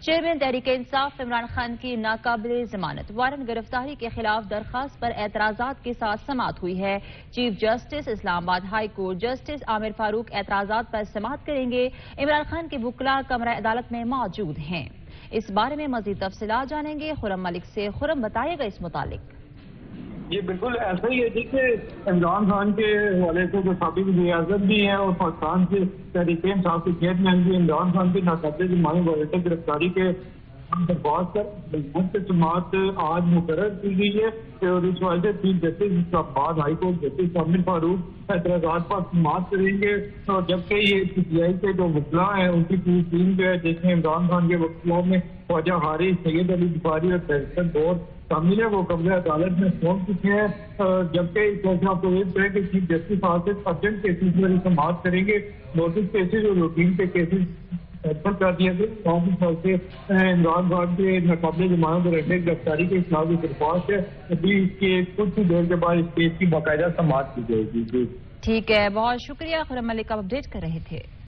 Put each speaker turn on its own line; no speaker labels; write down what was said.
Chairman Tehreek Insaf Imran Khan کی ناقابل ضمانت وارنٹ گرفتاری کے خلاف درخواست پر اعتراضات کے ساتھ سماعت ہوئی ہے۔ چیف جسٹس اسلام آباد ہائی کورٹ جسٹس عامر فاروق اعتراضات پر سماعت کریں گے۔ عمران خان کے وکلاء کمرہ عدالت میں موجود ہیں۔ اس بارے میں مزید تفصیلات جانیں گے خرم ملک سے۔ خرم، بتائیے گا اس متعلق۔
یہ بالکل ایسا ہی ہے دیکھیے، عمران خان کے حوالے سے جو سابق وزیر اعظم بھی ہیں اور پاکستان کے تحریک انصاف کے چیئرمین بھی عمران خان کی ناقابل ضمانت وارنٹ گرفتاری کے درخواست پر سماعت آج مقرر کی گئی ہے اور اس وجہ سے چیف جسٹس اسلام آباد ہائی کورٹ جسٹس عامر فاروق اعتراضات پر سماعت کریں گے، اور جبکہ یہ پی ٹی آئی کے جو وکلاء ہیں ان کی پوری ٹیم جو ہے، جس میں عمران خان کے وکلاء میں خواجہ حارث، سید علی بخاری اور فیصل دور شامل ہے، وہ کمرہ عدالت میں پہنچ چکے ہیں۔ جبکہ اس وجہ آپ کو یہ کریں کہ چیف جسٹس صاحب ارجنٹ کیسز میں سماعت کریں گے، نوٹس کیسز اور روٹین کے کیسز کر دیا گیا۔ سے عمران خان کے ناقابل ضمانت وارنٹ گرفتاری کے خلاف درخواست ہے، ابھی اس کے کچھ دیر کے بعد اس کیس کی باقاعدہ سماعت کی جائے گی۔
ٹھیک ہے، بہت شکریہ خرم ملک، آپ اپڈیٹ کر رہے تھے۔